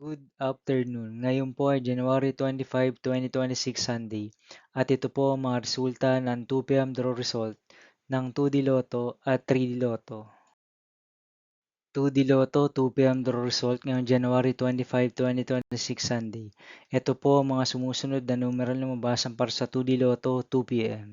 Good afternoon. Ngayon po ay January 25, 2026 Sunday at ito po ang mga resulta ng 2 p.m. draw result ng 2D Lotto at 3D Lotto. 2D Lotto 2 p.m. draw result ngayong January 25, 2026 Sunday. Ito po ang mga sumusunod na numeral na mabasan para sa 2D Lotto 2 p.m.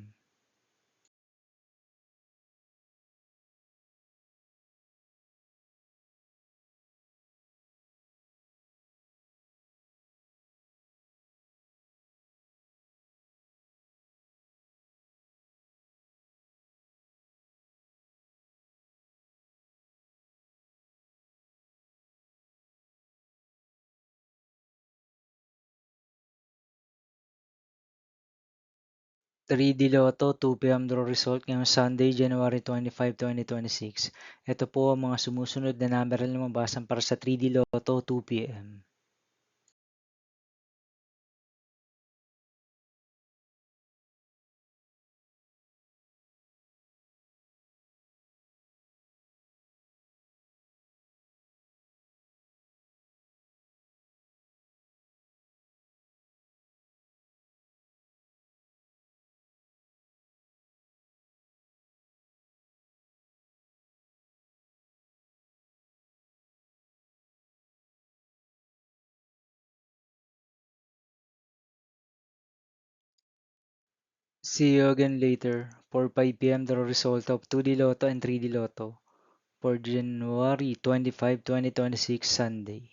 3D Lotto 2 p.m. draw result ngayong Sunday, January 25, 2026. Ito po ang mga sumusunod na numeral na mabasan para sa 3D Lotto 2 p.m. See you again later for 5 p.m. the result of 2D Lotto and 3D Lotto for January 25, 2026 Sunday.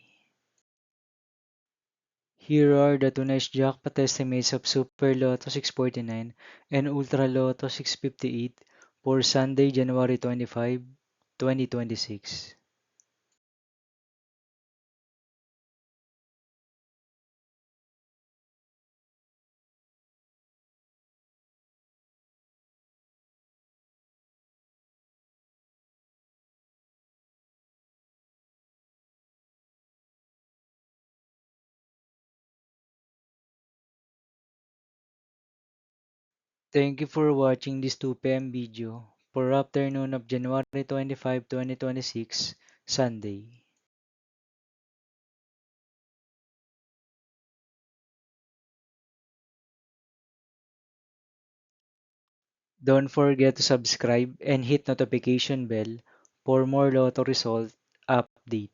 Here are the tonight's jackpot estimates of Super Lotto 649 and Ultra Lotto 658 for Sunday, January 25, 2026. Thank you for watching this 2 p.m. video for afternoon of January 25, 2026, Sunday. Don't forget to subscribe and hit notification bell for more Lotto result update.